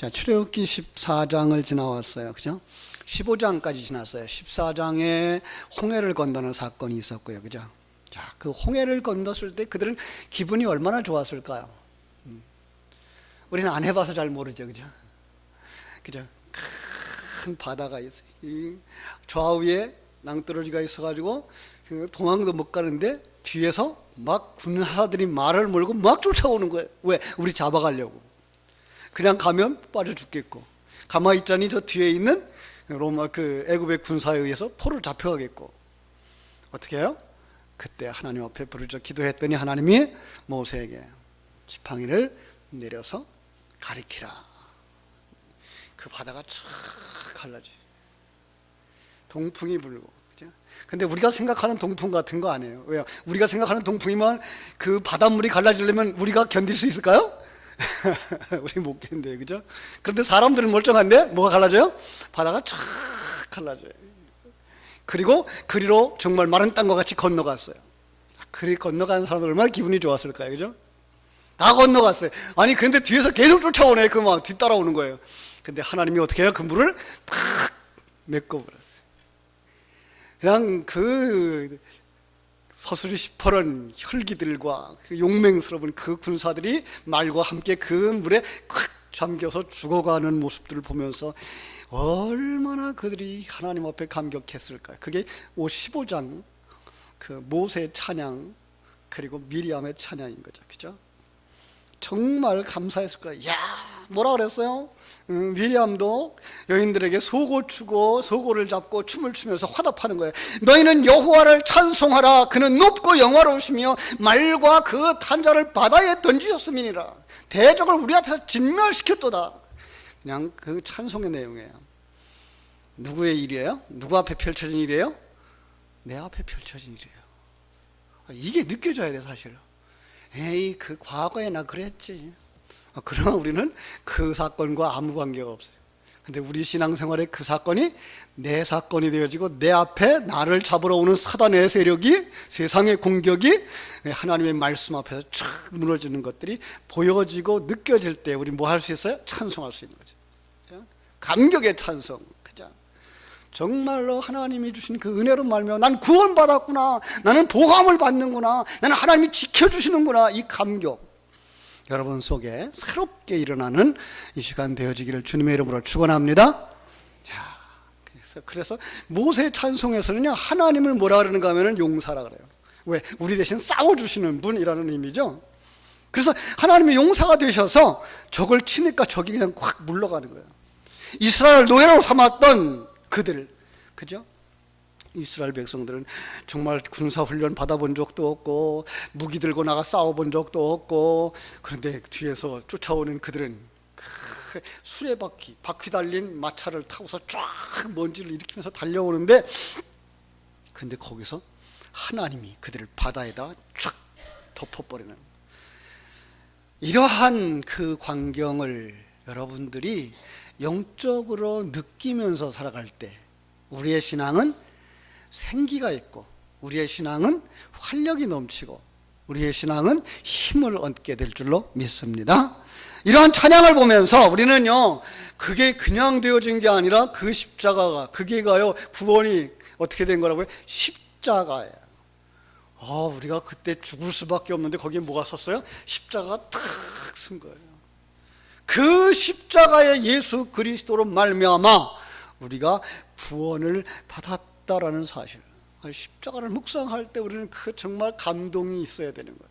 자, 출애굽기 14장을 지나왔어요. 그죠? 15장까지 지났어요. 14장에 홍해를 건너는 사건이 있었고요. 그죠? 자, 그 홍해를 건넜을 때 그들은 기분이 얼마나 좋았을까요? 우리는 안 해봐서 잘 모르죠. 그죠? 그죠? 큰 바다가 있어요. 이 좌우에 낭떠러지가 있어가지고 도망도 못 가는데 뒤에서 막 군사들이 말을 몰고 막 쫓아오는 거예요. 왜? 우리 잡아가려고. 그냥 가면 빠져 죽겠고, 가만히 있자니 저 뒤에 있는 로마 애굽의 군사에 의해서 포로 잡혀가겠고. 어떻게 해요? 그때 하나님 앞에 부르짖어 기도했더니 하나님이 모세에게 지팡이를 내려서 가리키라. 그 바다가 쫙 갈라져. 동풍이 불고. 그죠? 근데 우리가 생각하는 동풍 같은 거 아니에요. 왜요? 우리가 생각하는 동풍이면 그 바닷물이 갈라지려면 우리가 견딜 수 있을까요? 우리 못 견뎌요. 그죠? 그런데 사람들은 멀쩡한데 뭐가 갈라져요? 바다가 쫙 갈라져요. 그리고 그리로 정말 마른 땅과 같이 건너갔어요. 그리 건너가는 사람들 얼마나 기분이 좋았을까요? 그죠? 다 건너갔어요. 아니 근데 뒤에서 계속 쫓아오네. 그 막 뒤따라오는 거예요. 근데 하나님이 어떻게 해요? 그 물을 탁 메꿔버렸어요. 그냥 그 서슬이 시퍼런 혈기들과 용맹스러운 그 군사들이 말과 함께 그 물에 콱 잠겨서 죽어가는 모습들을 보면서 얼마나 그들이 하나님 앞에 감격했을까요? 그게 15장 그 모세의 찬양 그리고 미리암의 찬양인 거죠. 그죠? 정말 감사했을 거예요. 야, 뭐라 그랬어요? 미리암도 여인들에게 소고 추고 소고를 잡고 춤을 추면서 화답하는 거예요. 너희는 여호와를 찬송하라. 그는 높고 영화로우시며 말과 그 탄자를 바다에 던지셨음이니라. 대적을 우리 앞에서 진멸시켰도다. 그냥 그 찬송의 내용이에요. 누구의 일이에요? 누구 앞에 펼쳐진 일이에요? 내 앞에 펼쳐진 일이에요. 이게 느껴져야 돼. 사실 에이 그 과거에 나 그랬지. 그러나 우리는 그 사건과 아무 관계가 없어요. 근데 우리 신앙생활에 그 사건이 내 사건이 되어지고 내 앞에 나를 잡으러 오는 사단의 세력이, 세상의 공격이 하나님의 말씀 앞에서 쫙 무너지는 것들이 보여지고 느껴질 때 우리 뭐 할 수 있어요? 찬송할 수 있는 거죠. 감격의 찬송. 그죠? 정말로 하나님이 주신 그 은혜로 말미암아 난 구원받았구나, 나는 보감을 받는구나, 나는 하나님이 지켜주시는구나, 이 감격 여러분 속에 새롭게 일어나는 이 시간 되어지기를 주님의 이름으로 축원합니다. 그래서 모세 찬송에서는요, 하나님을 뭐라 그러는가 하면은 용사라 그래요. 왜? 우리 대신 싸워주시는 분이라는 의미죠. 그래서 하나님의 용사가 되셔서 적을 치니까 적이 그냥 확 물러가는 거예요. 이스라엘을 노예로 삼았던 그들, 그죠? 이스라엘 백성들은 정말 군사훈련 받아본 적도 없고 무기 들고 나가 싸워본 적도 없고, 그런데 뒤에서 쫓아오는 그들은 수레바퀴, 바퀴 달린 마차를 타고서 쫙 먼지를 일으키면서 달려오는데, 근데 거기서 하나님이 그들을 바다에다 쫙 덮어버리는 이러한 그 광경을 여러분들이 영적으로 느끼면서 살아갈 때 우리의 신앙은 생기가 있고, 우리의 신앙은 활력이 넘치고, 우리의 신앙은 힘을 얻게 될 줄로 믿습니다. 이러한 찬양을 보면서 우리는요, 그게 그냥 되어진 게 아니라 그 십자가가, 그게가요 구원이 어떻게 된 거라고요? 십자가예요. 우리가 그때 죽을 수밖에 없는데 거기에 뭐가 섰어요? 십자가가 탁 쓴 거예요. 그 십자가의 예수 그리스도로 말미암아 우리가 구원을 받았다라는 사실. 십자가를 묵상할 때 우리는 그 정말 감동이 있어야 되는 거예요.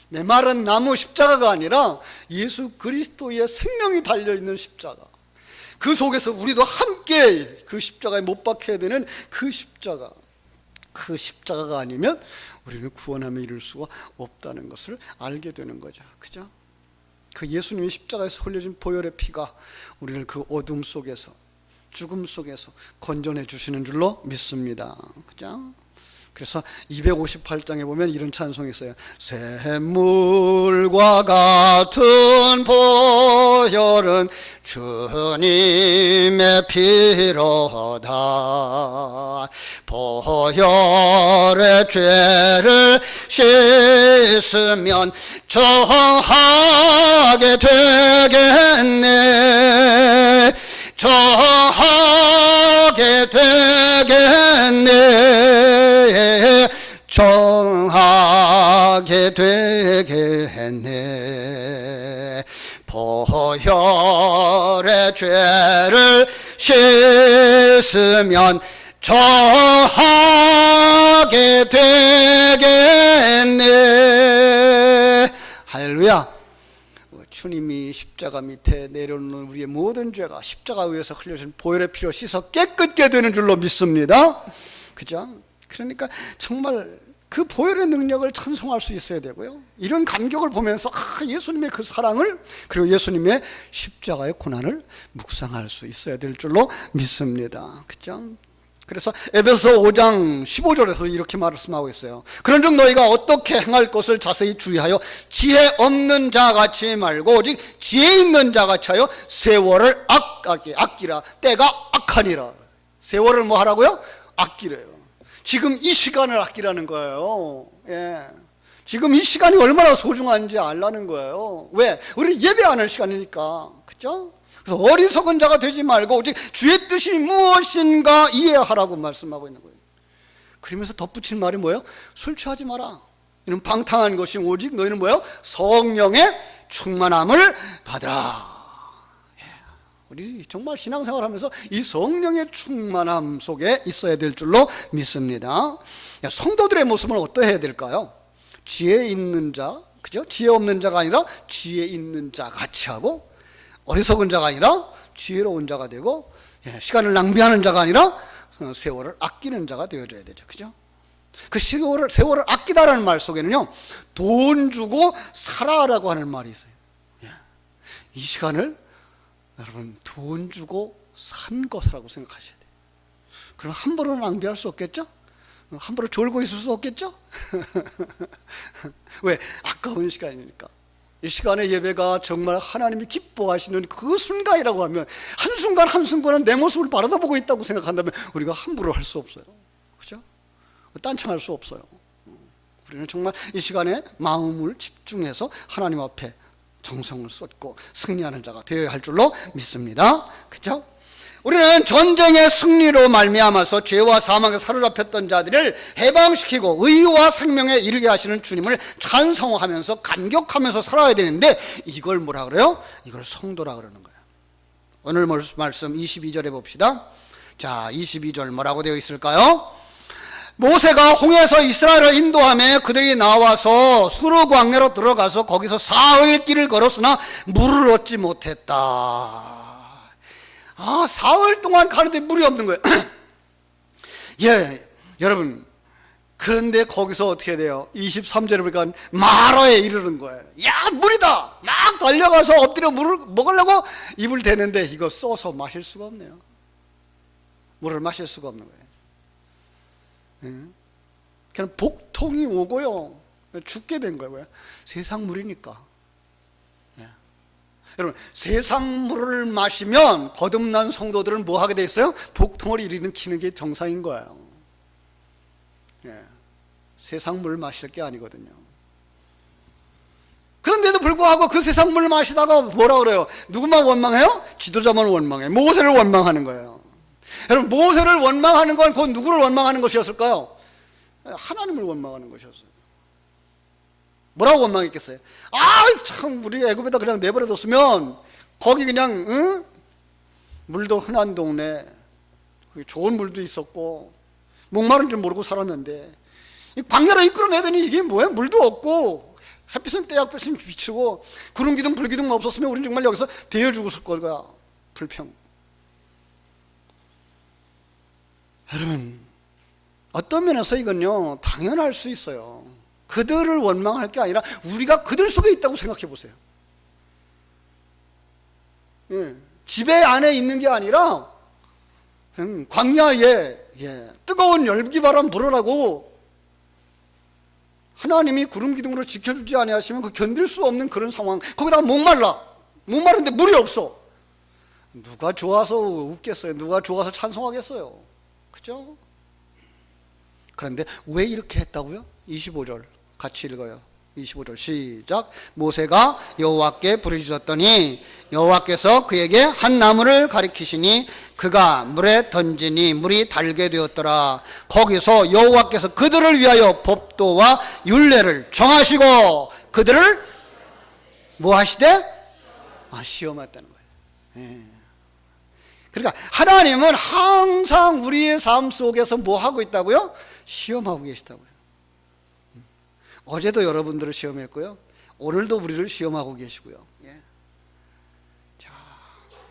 메마른 나무 십자가가 아니라 예수 그리스도의 생명이 달려있는 십자가. 그 속에서 우리도 함께 그 십자가에 못 박혀야 되는 그 십자가. 그 십자가가 아니면 우리는 구원함에 이를 수가 없다는 것을 알게 되는 거죠. 그죠? 그 예수님이 십자가에서 흘려진 보혈의 피가 우리를 그 어둠 속에서, 죽음 속에서 건져내 주시는 줄로 믿습니다. 그죠? 그래서 258장에 보면 이런 찬송이 있어요. 샘물과 같은 보혈은 주님의 피로다. 보혈의 죄를 씻으면 정하게 되겠네. 혈의 죄를 씻으면 저하게 되겠네. 할렐루야. 주님이 십자가 밑에 내려오는 우리의 모든 죄가 십자가 위에서 흘려진 보혈의 피로 씻어 깨끗게 되는 줄로 믿습니다. 그죠? 그러니까 정말 그 보혈의 능력을 찬송할 수 있어야 되고요. 이런 감격을 보면서 예수님의 그 사랑을, 그리고 예수님의 십자가의 고난을 묵상할 수 있어야 될 줄로 믿습니다. 그죠? 그래서 에베소 5장 15절에서 이렇게 말씀하고 있어요. 그런즉 너희가 어떻게 행할 것을 자세히 주의하여 지혜 없는 자같이 말고 오직 지혜 있는 자같이 하여 세월을 아끼라. 때가 악하니라. 세월을 뭐 하라고요? 아끼래요. 지금 이 시간을 아끼라는 거예요. 예. 지금 이 시간이 얼마나 소중한지 알라는 거예요. 왜? 우리 예배하는 시간이니까. 그죠? 그래서 어리석은 자가 되지 말고 오직 주의 뜻이 무엇인가 이해하라고 말씀하고 있는 거예요. 그러면서 덧붙인 말이 뭐예요? 술 취하지 마라. 이는 방탕한 것이 오직 너희는 뭐예요? 성령의 충만함을 받으라. 우리 정말 신앙생활 하면서 이 성령의 충만함 속에 있어야 될 줄로 믿습니다. 성도들의 모습은 어떠해야 될까요? 지혜 있는 자, 그죠? 지혜 없는 자가 아니라 지혜 있는 자 같이 하고, 어리석은 자가 아니라 지혜로운 자가 되고, 시간을 낭비하는 자가 아니라 세월을 아끼는 자가 되어줘야 되죠. 그죠? 그 세월을 아끼다라는 말 속에는요, 돈 주고 살아라고 하는 말이 있어요. 이 시간을 여러분 돈 주고 산 것이라고 생각하셔야 돼요. 그럼 함부로 낭비할 수 없겠죠? 함부로 졸고 있을 수 없겠죠? 왜? 아까운 시간이니까. 이 시간의 예배가 정말 하나님이 기뻐하시는 그 순간이라고 하면, 한순간 한순간은 내 모습을 바라다보고 있다고 생각한다면 우리가 함부로 할 수 없어요. 그죠? 딴청할 수 없어요. 우리는 정말 이 시간에 마음을 집중해서 하나님 앞에 정성을 쏟고 승리하는 자가 되어야 할 줄로 믿습니다. 그렇죠? 우리는 전쟁의 승리로 말미암아서 죄와 사망에 사로잡혔던 자들을 해방시키고 의와 생명에 이르게 하시는 주님을 찬송하면서 감격하면서 살아야 되는데, 이걸 뭐라 그래요? 이걸 성도라 그러는 거예요. 오늘 말씀 22절에 봅시다. 자, 22절 뭐라고 되어 있을까요? 모세가 홍해에서 이스라엘을 인도하며 그들이 나와서 수르 광야로 들어가서 거기서 사흘 길을 걸었으나 물을 얻지 못했다. 사흘 동안 가는데 물이 없는 거예요. 예, 여러분, 그런데 거기서 어떻게 돼요? 23절에 보니까 마라에 이르는 거예요. 야, 물이다! 막 달려가서 엎드려 물을 먹으려고 입을 대는데 이거 써서 마실 수가 없네요. 물을 마실 수가 없는 거예요. 그냥 복통이 오고요, 죽게 된 거예요. 왜? 세상 물이니까. 여러분, 세상 물을 마시면 거듭난 성도들은 뭐 하게 돼 있어요? 복통을 일으키는 게 정상인 거예요. 세상 물을 마실 게 아니거든요. 그런데도 불구하고 그 세상 물을 마시다가 뭐라 그래요? 누구만 원망해요? 지도자만 원망해. 모세를 원망하는 거예요. 여러분, 모세를 원망하는 건 곧 누구를 원망하는 것이었을까요? 하나님을 원망하는 것이었어요. 뭐라고 원망했겠어요? 참, 우리 애굽에다 그냥 내버려뒀으면 거기 그냥 물도 흔한 동네, 좋은 물도 있었고 목마른 줄 모르고 살았는데 광야로 이끌어내더니 이게 뭐야? 물도 없고 햇빛은 때약볕은 비추고 구름 기둥 불 기둥 없었으면 우리는 정말 여기서 데여 죽었을 거야. 불평. 여러분, 어떤 면에서 이건요, 당연할 수 있어요. 그들을 원망할 게 아니라 우리가 그들 속에 있다고 생각해 보세요. 집에 안에 있는 게 아니라 광야에 뜨거운 열기바람 불어라고 하나님이 구름 기둥으로 지켜주지 아니하시면 그 견딜 수 없는 그런 상황. 거기다가 목마른데 물이 없어. 누가 좋아서 웃겠어요? 누가 좋아서 찬송하겠어요? 그죠? 그런데 왜 이렇게 했다고요? 25절 같이 읽어요. 25절 시작. 모세가 여호와께 부르짖었더니 여호와께서 그에게 한 나무를 가리키시니 그가 물에 던지니 물이 달게 되었더라. 거기서 여호와께서 그들을 위하여 법도와 율례를 정하시고 그들을 뭐 하시되? 시험했다는 거예요. 예. 그러니까 하나님은 항상 우리의 삶 속에서 뭐 하고 있다고요? 시험하고 계시다고요. 어제도 여러분들을 시험했고요. 오늘도 우리를 시험하고 계시고요. 예. 자,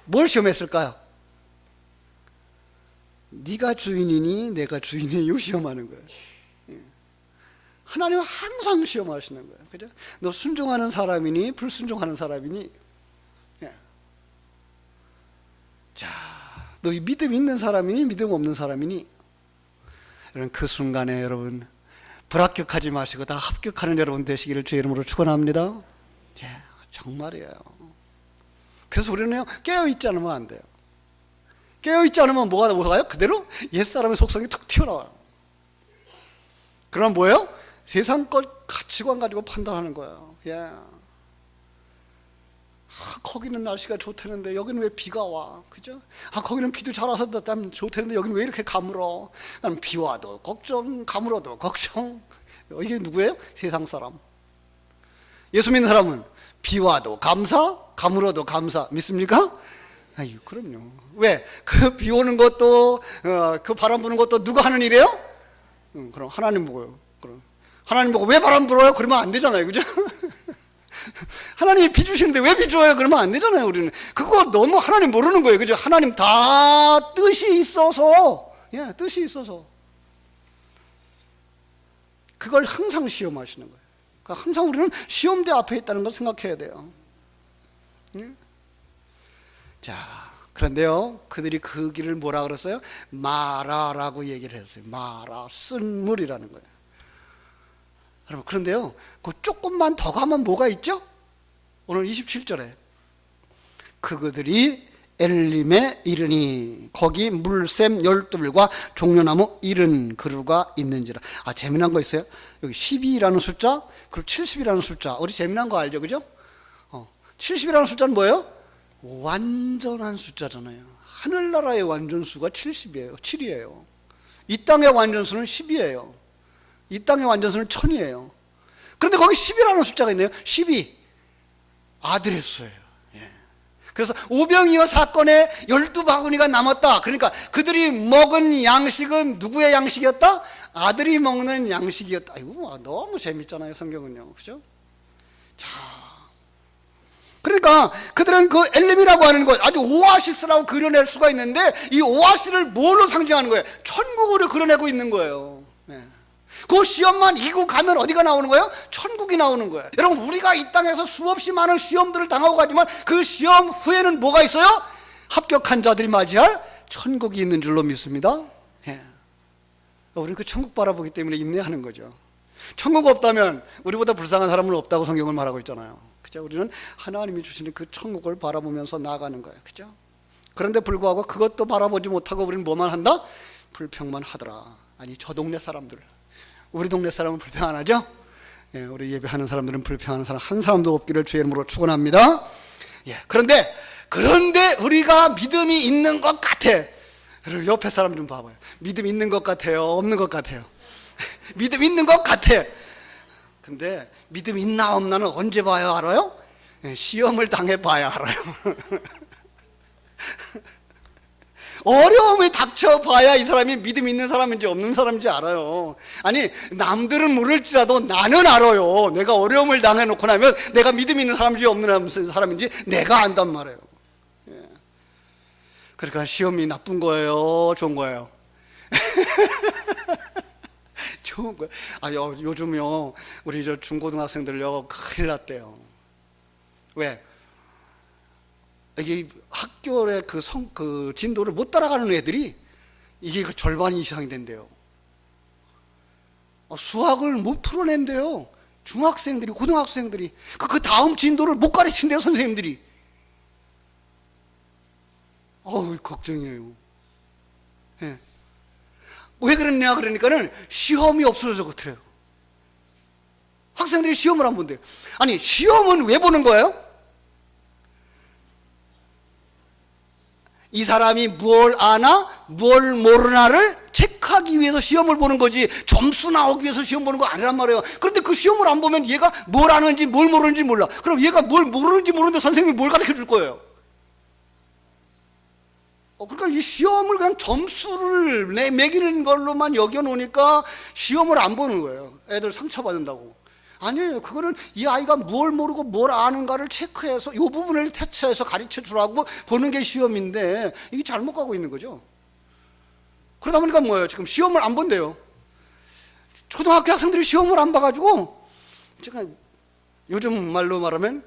뭘 시험했을까요? 네가 주인이니 내가 주인이니 시험하는 거예요. 예. 하나님은 항상 시험하시는 거예요. 그죠? 너 순종하는 사람이니 불순종하는 사람이니. 예. 자, 너 믿음 있는 사람이니 믿음 없는 사람이니. 여러분 그 순간에 여러분 불합격하지 마시고 다 합격하는 여러분 되시기를 주의 이름으로 축원합니다. 예, 정말이에요. 그래서 우리는 깨어있지 않으면 안 돼요. 깨어있지 않으면 뭐가 가요? 그대로 옛사람의 속성이 툭 튀어나와요. 그럼 뭐예요? 세상 것 가치관 가지고 판단하는 거예요. 예. 거기는 날씨가 좋다는데 여기는 왜 비가 와? 그죠? 거기는 비도 잘 와서 좋다는데 여기는 왜 이렇게 가물어? 나는 비 와도 걱정, 가물어도 걱정. 이게 누구예요? 세상 사람. 예수 믿는 사람은 비 와도 감사, 가물어도 감사. 믿습니까? 아유, 그럼요. 왜? 그 비 오는 것도 그 바람 부는 것도 누가 하는 일이에요? 그럼 하나님 보고요. 그럼 하나님 보고 왜 바람 불어요? 그러면 안 되잖아요, 그죠? 하나님이 비 주시는데 왜 비 줘요? 그러면 안 되잖아요, 우리는. 그거 너무 하나님 모르는 거예요, 그죠? 하나님 다 뜻이 있어서, 예, 뜻이 있어서. 그걸 항상 시험하시는 거예요. 그러니까 항상 우리는 시험대 앞에 있다는 걸 생각해야 돼요. 예? 자, 그런데요, 그들이 그 길을 뭐라 그랬어요? 마라라고 얘기를 했어요. 마라, 쓴물이라는 거예요. 여러분, 그런데요, 그 조금만 더 가면 뭐가 있죠? 오늘 27절에 그들이 엘림에 이르니 거기 물샘 12불과 종려나무 70그루가 있는지라. 재미난 거 있어요. 여기 12라는 숫자 그리고 70이라는 숫자. 우리 재미난 거 알죠, 그죠? 70이라는 숫자는 뭐예요? 완전한 숫자잖아요. 하늘나라의 완전수가 70이에요 7이에요 이 땅의 완전수는 10이에요 이 땅의 완전수는 1000이에요 그런데 거기 10이라는 숫자가 있네요. 12 아들의 수예요. 예. 그래서 오병이어 사건에 12바구니가 남았다. 그러니까 그들이 먹은 양식은 누구의 양식이었다? 아들이 먹는 양식이었다. 아이고, 너무 재밌잖아요, 성경은요. 그죠? 자, 그러니까 그들은 그 엘림이라고 하는 것, 아주 오아시스라고 그려낼 수가 있는데 이 오아시스를 뭘로 상징하는 거예요? 천국으로 그려내고 있는 거예요. 예. 그 시험만 이기고 가면 어디가 나오는 거예요? 천국이 나오는 거예요. 여러분, 우리가 이 땅에서 수없이 많은 시험들을 당하고 가지만 그 시험 후에는 뭐가 있어요? 합격한 자들이 맞이할 천국이 있는 줄로 믿습니다. 예. 우리는 그 천국 바라보기 때문에 인내하는 거죠. 천국 없다면 우리보다 불쌍한 사람은 없다고 성경을 말하고 있잖아요. 그죠? 우리는 하나님이 주시는 그 천국을 바라보면서 나아가는 거예요. 그죠? 그런데 불구하고 그것도 바라보지 못하고 우리는 뭐만 한다? 불평만 하더라. 아니, 저 동네 사람들, 우리 동네 사람은 불평 안 하죠? 예, 우리 예배하는 사람들은 불평하는 사람 한 사람도 없기를 주의 이름으로 축원합니다. 예, 그런데 우리가 믿음이 있는 것 같아. 여러분, 옆에 사람 좀 봐봐요. 믿음 있는 것 같아요? 없는 것 같아요? 믿음 있는 것 같아. 근데 믿음 있나 없나는 언제 봐야 알아요? 예, 시험을 당해 봐야 알아요. 어려움이 닥쳐봐야 이 사람이 믿음 있는 사람인지 없는 사람인지 알아요. 아니, 남들은 모를지라도 나는 알아요. 내가 어려움을 당해놓고 나면 내가 믿음 있는 사람인지 없는 사람인지 내가 안단 말이에요. 예. 그러니까 시험이 나쁜 거예요? 좋은 거예요? 좋은 거예요. 요즘요, 우리 저 중고등학생들요, 큰일 났대요. 왜? 이게 학교의 그 진도를 못 따라가는 애들이 이게 그 절반 이상이 된대요. 수학을 못 풀어낸대요. 중학생들이, 고등학생들이. 그 다음 진도를 못 가르친대요, 선생님들이. 걱정이에요. 예. 왜 그러냐 그러니까는 시험이 없어서 그렇대요. 학생들이 시험을 안 본대요. 아니, 시험은 왜 보는 거예요? 이 사람이 뭘 아나 뭘 모르나를 체크하기 위해서 시험을 보는 거지 점수 나오기 위해서 시험 보는 거 아니란 말이에요. 그런데 그 시험을 안 보면 얘가 뭘 아는지 뭘 모르는지 몰라. 그럼 얘가 뭘 모르는지 모르는데 선생님이 뭘 가르쳐 줄 거예요? 그러니까 이 시험을 그냥 점수를 매기는 걸로만 여겨놓으니까 시험을 안 보는 거예요. 애들 상처받는다고. 아니에요. 그거는 이 아이가 뭘 모르고 뭘 아는가를 체크해서 이 부분을 태치해서 가르쳐 주라고 보는 게 시험인데 이게 잘못 가고 있는 거죠. 그러다 보니까 뭐예요? 지금 시험을 안 본대요. 초등학교 학생들이 시험을 안 봐가지고 제가 요즘 말로 말하면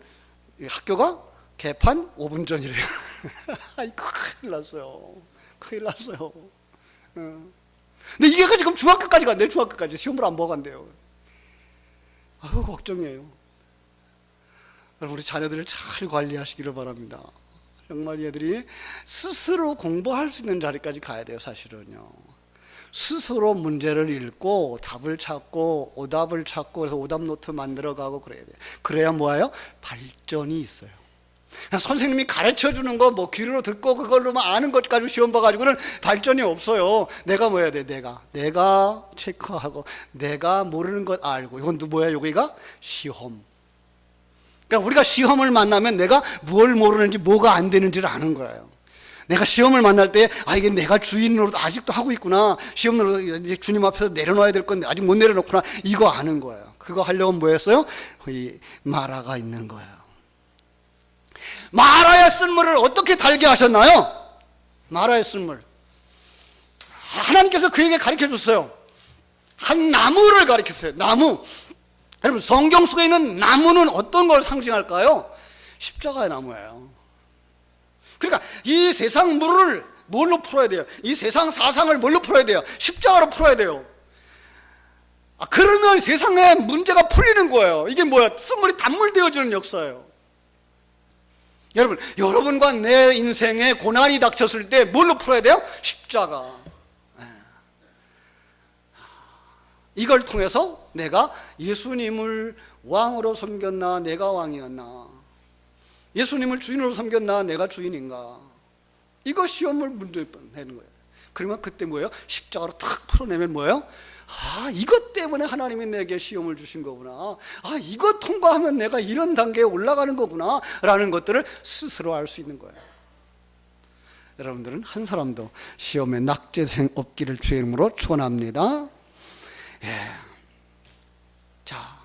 학교가 개판 5분 전이래요. 아이, 큰일 났어요. 큰일 났어요. 근데 이게 지금 중학교까지 간대요. 중학교까지 시험을 안 보고 간대요. 아유, 걱정이에요. 여러분, 우리 자녀들을 잘 관리하시기를 바랍니다. 정말 얘들이 스스로 공부할 수 있는 자리까지 가야 돼요. 사실은요. 스스로 문제를 읽고 답을 찾고 오답을 찾고 그래서 오답 노트 만들어가고 그래야 돼요. 그래야 뭐예요? 발전이 있어요. 선생님이 가르쳐 주는 거 뭐 귀로 듣고 그걸로만 아는 것 가지고 시험 봐가지고는 발전이 없어요. 내가 뭐 해야 돼? 내가 체크하고 내가 모르는 것 알고. 이건 뭐야? 여기가 시험. 그러니까 우리가 시험을 만나면 내가 뭘 모르는지 뭐가 안 되는지를 아는 거예요. 내가 시험을 만날 때 이게 내가 주인으로 아직도 하고 있구나. 시험으로 이제 주님 앞에서 내려놔야 될 건데 아직 못 내려놓구나. 이거 아는 거예요. 그거 하려면 뭐였어요? 이 마라가 있는 거예요. 마라의 쓴물을 어떻게 달게 하셨나요? 마라의 쓴물. 하나님께서 그에게 가르쳐 줬어요. 한 나무를 가르쳤어요. 나무. 여러분, 성경 속에 있는 나무는 어떤 걸 상징할까요? 십자가의 나무예요. 그러니까 이 세상 물을 뭘로 풀어야 돼요? 이 세상 사상을 뭘로 풀어야 돼요? 십자가로 풀어야 돼요. 그러면 세상에 문제가 풀리는 거예요. 이게 뭐야? 쓴물이 단물되어지는 역사예요. 여러분과 내 인생에 고난이 닥쳤을 때 뭘로 풀어야 돼요? 십자가. 이걸 통해서 내가 예수님을 왕으로 섬겼나 내가 왕이었나, 예수님을 주인으로 섬겼나 내가 주인인가, 이거 시험을 문제 내는 거예요. 그러면 그때 뭐예요? 십자가로 탁 풀어내면 뭐예요? 이것 때문에 하나님이 내게 시험을 주신 거구나. 이거 통과하면 내가 이런 단계에 올라가는 거구나 라는 것들을 스스로 알 수 있는 거예요. 여러분들은 한 사람도 시험에 낙제생 없기를 주의 이름으로 축원합니다. 자,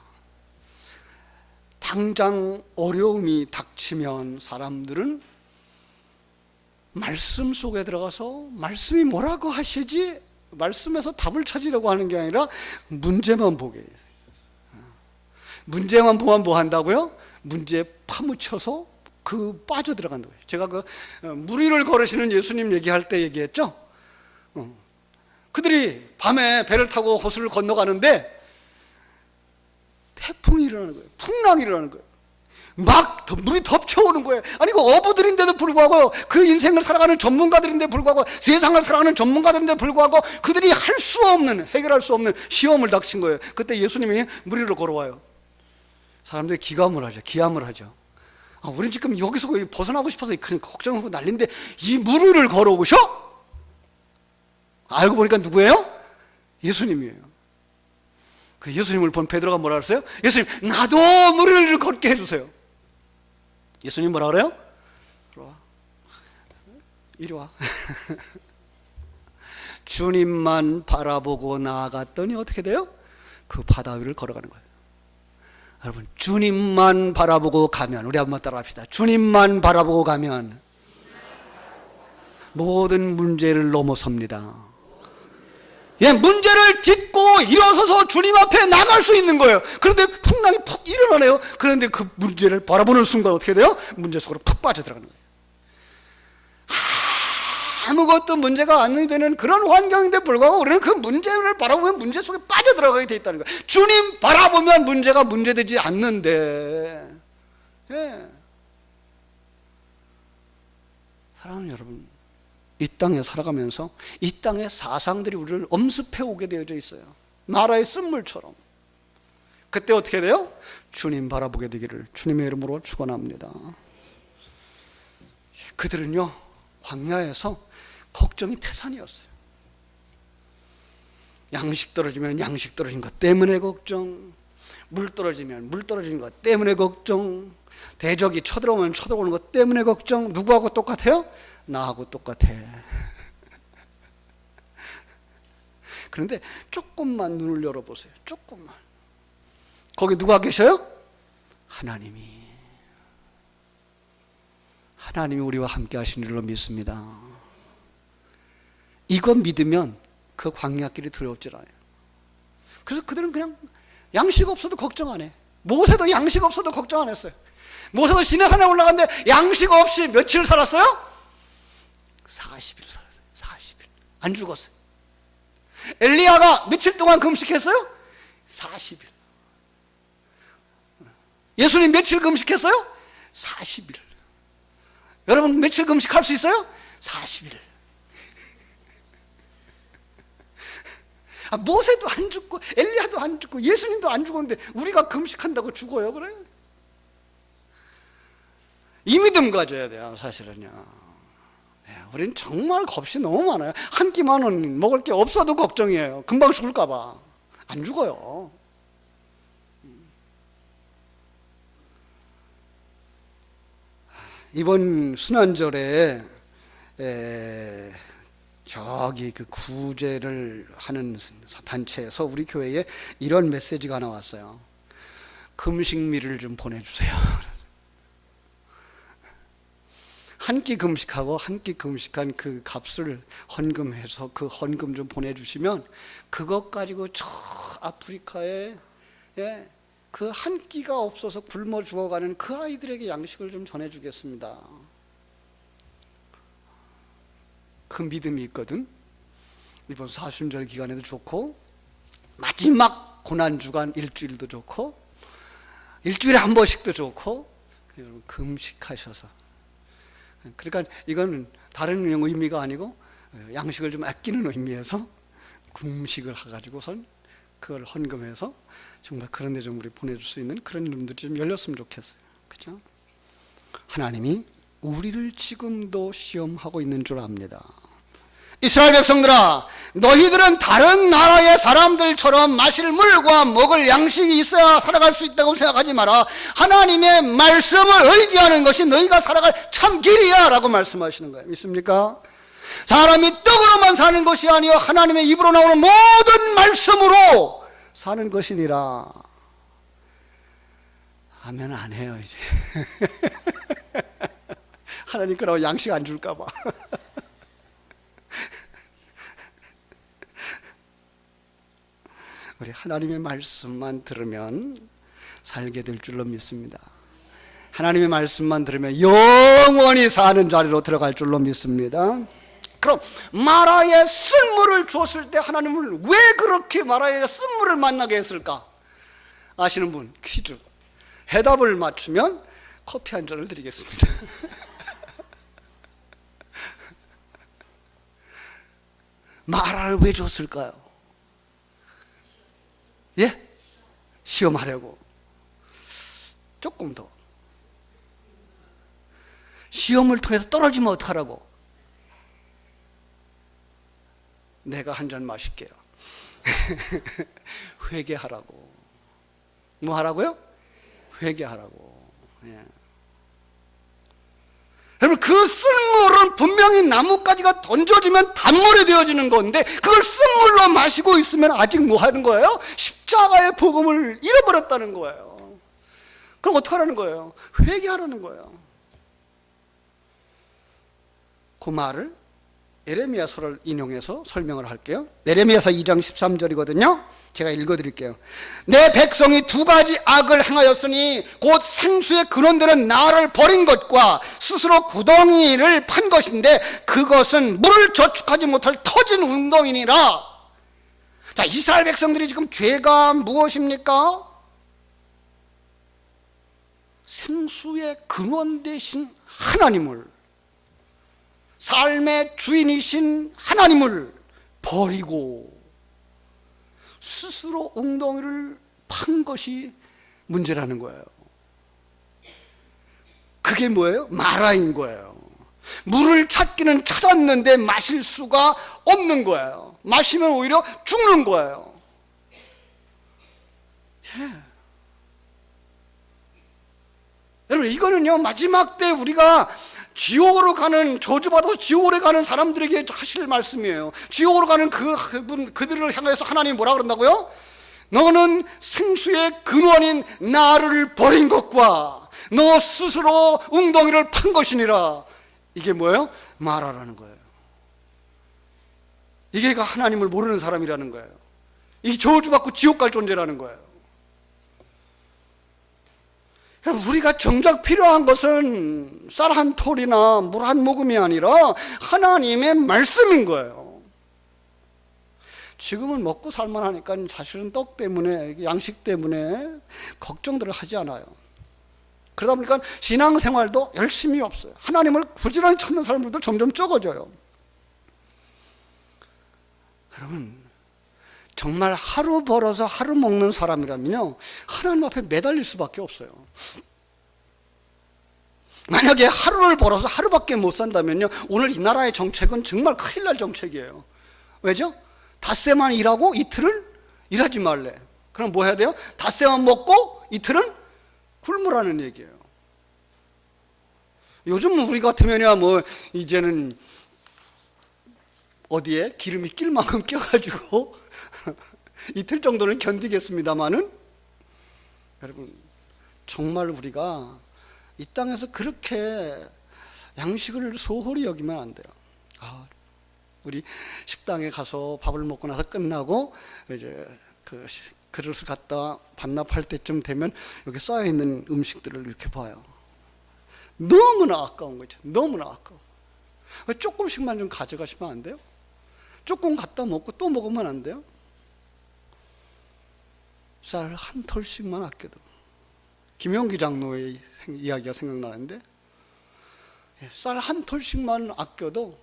당장 어려움이 닥치면 사람들은 말씀 속에 들어가서 말씀이 뭐라고 하시지? 말씀에서 답을 찾으려고 하는 게 아니라 문제만 보게 해요. 문제만 보면 뭐 한다고요? 문제에 파묻혀서 빠져들어간다고요. 제가 물 위를 걸으시는 예수님 얘기할 때 얘기했죠? 그들이 밤에 배를 타고 호수를 건너가는데 태풍이 일어나는 거예요. 풍랑이 일어나는 거예요. 막 물이 덮쳐오는 거예요. 아니, 그 어부들인데도 불구하고, 그 인생을 살아가는 전문가들인데 불구하고, 세상을 살아가는 전문가들인데 불구하고 그들이 할 수 없는, 해결할 수 없는 시험을 닥친 거예요. 그때 예수님이 물 위로 걸어와요. 사람들이 기감을 하죠. 우린 지금 여기서 벗어나고 싶어서 걱정하고 난리인데 이 물 위를 걸어오셔? 알고 보니까 누구예요? 예수님이에요. 그 예수님을 본 베드로가 뭐라 그랬어요? 예수님, 나도 물 위를 걷게 해주세요. 예수님 뭐라 그래요? 이리 와. 주님만 바라보고 나아갔더니 어떻게 돼요? 그 바다 위를 걸어가는 거예요. 여러분, 주님만 바라보고 가면, 우리 한번 따라 합시다. 주님만 바라보고 가면 모든 문제를 넘어섭니다. 문제를 딛고 일어서서 주님 앞에 나갈 수 있는 거예요. 그런데 풍랑이 푹 일어나네요. 그런데 그 문제를 바라보는 순간 어떻게 돼요? 문제 속으로 푹 빠져들어가는 거예요. 아무것도 문제가 안 되는 그런 환경인데 불구하고 우리는 그 문제를 바라보면 문제 속에 빠져들어가게 돼 있다는 거예요. 주님 바라보면 문제가 문제되지 않는데. 사랑하는 여러분, 이 땅에 살아가면서 이 땅의 사상들이 우리를 엄습해 오게 되어져 있어요. 마라의 쓴물처럼. 그때 어떻게 돼요? 주님 바라보게 되기를 주님의 이름으로 축원합니다. 그들은요, 광야에서 걱정이 태산이었어요. 양식 떨어지면 양식 떨어진 것 때문에 걱정, 물 떨어지면 물 떨어진 것 때문에 걱정, 대적이 쳐들어오면 쳐들어오는 것 때문에 걱정. 누구하고 똑같아요? 나하고 똑같아. 그런데 조금만 눈을 열어보세요. 조금만. 거기 누가 계셔요? 하나님이 우리와 함께 하시는 줄로 믿습니다. 이거 믿으면 그 광야길이 두렵질 않아요. 그래서 그들은 그냥 양식 없어도 걱정 안 해. 모세도 양식 없어도 걱정 안 했어요. 모세도 시내산에 올라갔는데 양식 없이 며칠 살았어요? 40일 살았어요. 40일. 안 죽었어요. 엘리야가 며칠 동안 금식했어요? 40일. 예수님 며칠 금식했어요? 40일. 여러분 며칠 금식할 수 있어요? 40일. 모세도 안 죽고 엘리야도 안 죽고 예수님도 안 죽었는데 우리가 금식한다고 죽어요? 그래? 이 믿음 가져야 돼요. 사실은요. 우리는 정말 겁이 너무 많아요. 한 끼만은 먹을 게 없어도 걱정이에요. 금방 죽을까 봐. 안 죽어요. 이번 순환절에 저기 그 구제를 하는 단체에서 우리 교회에 이런 메시지가 나왔어요. 금식미를 좀 보내주세요. 한 끼 금식하고 한 끼 금식한 그 값을 헌금해서 그 헌금 좀 보내주시면 그것 가지고 저 아프리카에 그 한 끼가 없어서 굶어 죽어가는 그 아이들에게 양식을 좀 전해주겠습니다. 그 믿음이 있거든. 이번 사순절 기간에도 좋고 마지막 고난주간 일주일도 좋고 일주일에 한 번씩도 좋고 여러분 금식하셔서, 그러니까 이건 다른 의미가 아니고 양식을 좀 아끼는 의미에서 금식을 해가지고선 그걸 헌금해서 정말 그런 데 좀 우리 보내줄 수 있는 그런 놈들이 좀 열렸으면 좋겠어요. 그죠? 하나님이 우리를 지금도 시험하고 있는 줄 압니다. 이스라엘 백성들아, 너희들은 다른 나라의 사람들처럼 마실 물과 먹을 양식이 있어야 살아갈 수 있다고 생각하지 마라. 하나님의 말씀을 의지하는 것이 너희가 살아갈 참 길이야 라고 말씀하시는 거예요. 믿습니까? 사람이 떡으로만 사는 것이 아니요 하나님의 입으로 나오는 모든 말씀으로 사는 것이니라. 하면 안 해요 이제. 하나님 거라고 양식 안 줄까 봐. 우리 하나님의 말씀만 들으면 살게 될 줄로 믿습니다. 하나님의 말씀만 들으면 영원히 사는 자리로 들어갈 줄로 믿습니다. 그럼 마라에 쓴물을 줬을 때 하나님은 왜 그렇게 마라에 쓴물을 만나게 했을까? 아시는 분 퀴즈. 해답을 맞추면 커피 한 잔을 드리겠습니다. 마라를 왜 줬을까요? 예? 시험하려고. 조금 더. 시험을 통해서 떨어지면 어떡하라고? 내가 한 잔 마실게요. 회개하라고. 뭐 하라고요? 회개하라고. 예. 여러분, 그 쓴물은 분명히 나뭇가지가 던져지면 단물이 되어지는 건데 그걸 쓴물로 마시고 있으면 아직 뭐 하는 거예요? 십자가의 복음을 잃어버렸다는 거예요. 그럼 어떡하라는 거예요? 회개하라는 거예요. 그 말을 예레미야서를 인용해서 설명을 할게요. 예레미야서 2장 13절이거든요. 제가 읽어드릴게요. 내 백성이 두 가지 악을 행하였으니 곧 생수의 근원되는 나를 버린 것과 스스로 구덩이를 판 것인데 그것은 물을 저축하지 못할 터진 웅덩이니라. 자, 이스라엘 백성들이 지금 죄가 무엇입니까? 생수의 근원 되신 하나님을, 삶의 주인이신 하나님을 버리고 스스로 웅덩이를 판 것이 문제라는 거예요. 그게 뭐예요? 마라인 거예요. 물을 찾기는 찾았는데 마실 수가 없는 거예요. 마시면 오히려 죽는 거예요. 예. 여러분, 이거는요, 마지막 때 우리가 지옥으로 가는, 저주받아서 지옥으로 가는 사람들에게 하실 말씀이에요. 지옥으로 가는 그들을 향해서 하나님이 뭐라 그런다고요? 너는 생수의 근원인 나를 버린 것과 너 스스로 웅덩이를 판 것이니라. 이게 뭐예요? 말하라는 거예요. 이게 하나님을 모르는 사람이라는 거예요. 이게 저주받고 지옥 갈 존재라는 거예요. 우리가 정작 필요한 것은 쌀 한 톨이나 물 한 모금이 아니라 하나님의 말씀인 거예요. 지금은 먹고 살만하니까 사실은 떡 때문에, 양식 때문에 걱정들을 하지 않아요. 그러다 보니까 신앙생활도 열심히 없어요. 하나님을 부지런히 찾는 사람들도 점점 적어져요. 여러분, 정말 하루 벌어서 하루 먹는 사람이라면요, 하나님 앞에 매달릴 수밖에 없어요. 만약에 하루를 벌어서 하루밖에 못 산다면요, 오늘 이 나라의 정책은 정말 큰일 날 정책이에요. 왜죠? 닷새만 일하고 이틀은 일하지 말래. 그럼 뭐 해야 돼요? 닷새만 먹고 이틀은 굶으라는 얘기예요. 요즘 우리 같으면야 뭐 이제는 어디에 기름이 낄 만큼 껴가지고 이틀 정도는 견디겠습니다만은, 여러분, 정말 우리가 이 땅에서 그렇게 양식을 소홀히 여기면 안 돼요. 우리 식당에 가서 밥을 먹고 나서 끝나고 이제 그 그릇을 갖다 반납할 때쯤 되면 여기 쌓여 있는 음식들을 이렇게 봐요. 너무나 아까운 거죠. 너무나 아까워. 조금씩만 좀 가져가시면 안 돼요? 조금 갖다 먹고 또 먹으면 안 돼요? 쌀 한 톨씩만 아껴도. 김용기 장로의 이야기가 생각나는데, 쌀 한 톨씩만 아껴도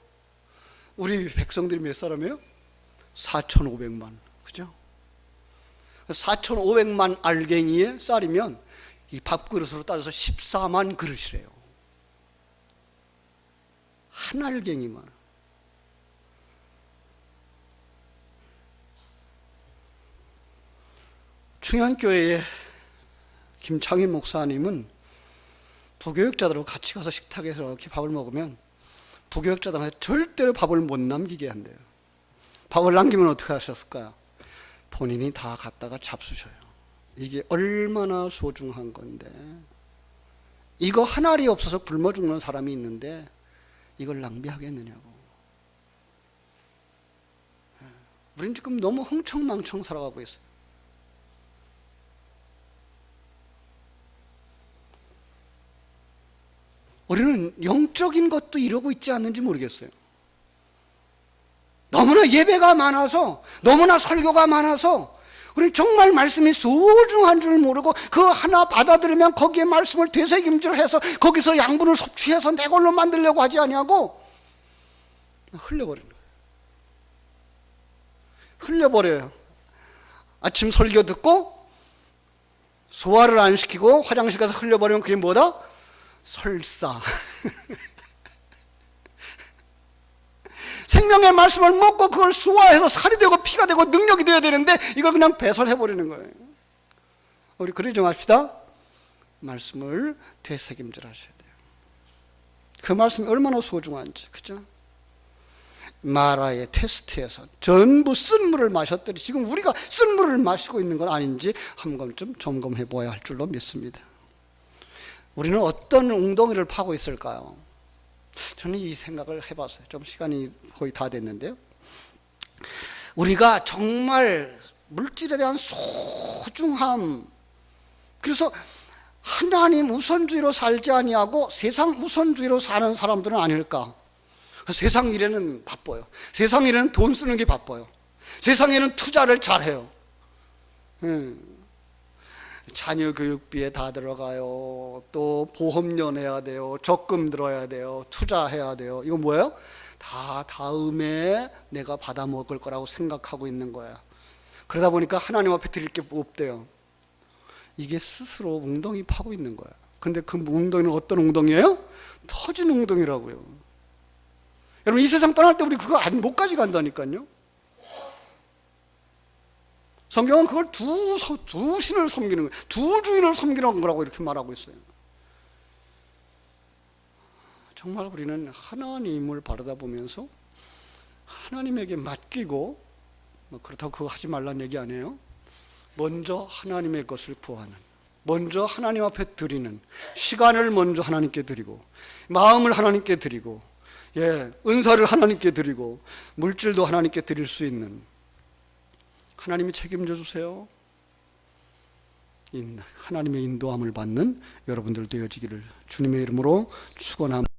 우리 백성들이 몇 사람이에요? 4,500만. 그죠? 4,500만 알갱이의 쌀이면 이 밥그릇으로 따져서 14만 그릇이래요. 한 알갱이만. 충현교회의 김창인 목사님은 부교육자들하고 같이 가서 식탁에서 이렇게 밥을 먹으면 부교육자들한테 절대로 밥을 못 남기게 한대요. 밥을 남기면 어떻게 하셨을까요? 본인이 다 갖다가 잡수셔요. 이게 얼마나 소중한 건데, 이거 한 알이 없어서 굶어 죽는 사람이 있는데 이걸 낭비하겠느냐고. 우린 지금 너무 흥청망청 살아가고 있어요. 우리는 영적인 것도 이러고 있지 않는지 모르겠어요. 너무나 예배가 많아서, 너무나 설교가 많아서 우리는 정말 말씀이 소중한 줄 모르고 그 하나 받아들이면 거기에 말씀을 되새김질해서 거기서 양분을 섭취해서 내 걸로 만들려고 하지 아니하고 흘려버리는 거예요. 흘려버려요. 아침 설교 듣고 소화를 안 시키고 화장실 가서 흘려버리면 그게 뭐다? 설사. 생명의 말씀을 먹고 그걸 소화해서 살이 되고 피가 되고 능력이 되어야 되는데 이걸 그냥 배설해버리는 거예요. 우리 그러지 좀 합시다. 말씀을 되새김질 하셔야 돼요. 그 말씀이 얼마나 소중한지, 그죠? 마라의 테스트에서 전부 쓴 물을 마셨더니 지금 우리가 쓴 물을 마시고 있는 건 아닌지 한 번쯤 점검해 보아야 할 줄로 믿습니다. 우리는 어떤 웅덩이를 파고 있을까요? 저는 이 생각을 해봤어요. 좀 시간이 거의 다 됐는데요. 우리가 정말 물질에 대한 소중함, 그래서 하나님 우선주의로 살지 아니하고 세상 우선주의로 사는 사람들은 아닐까. 세상 일에는 바빠요. 세상 일에는 돈 쓰는 게 바빠요. 세상에는 투자를 잘해요. 자녀 교육비에 다 들어가요. 또 보험료 내야 돼요. 적금 들어야 돼요. 투자해야 돼요. 이거 뭐예요? 다 다음에 내가 받아 먹을 거라고 생각하고 있는 거야. 그러다 보니까 하나님 앞에 드릴 게 없대요. 이게 스스로 웅덩이 파고 있는 거야. 근데 그 웅덩이는 어떤 웅덩이예요? 터진 웅덩이라고요. 여러분 이 세상 떠날 때 우리 그거 못 가져간다니까요. 성경은 그걸 두 신을 섬기는 거예요. 두 주인을 섬기는 거라고 이렇게 말하고 있어요. 정말 우리는 하나님을 바라다 보면서 하나님에게 맡기고, 그렇다고 그거 하지 말라는 얘기 아니에요. 먼저 하나님의 것을 구하는, 먼저 하나님 앞에 드리는, 시간을 먼저 하나님께 드리고, 마음을 하나님께 드리고, 은사를 하나님께 드리고, 물질도 하나님께 드릴 수 있는, 하나님이 책임져 주세요. 하나님의 인도함을 받는 여러분들 되어지기를 주님의 이름으로 축원합니다.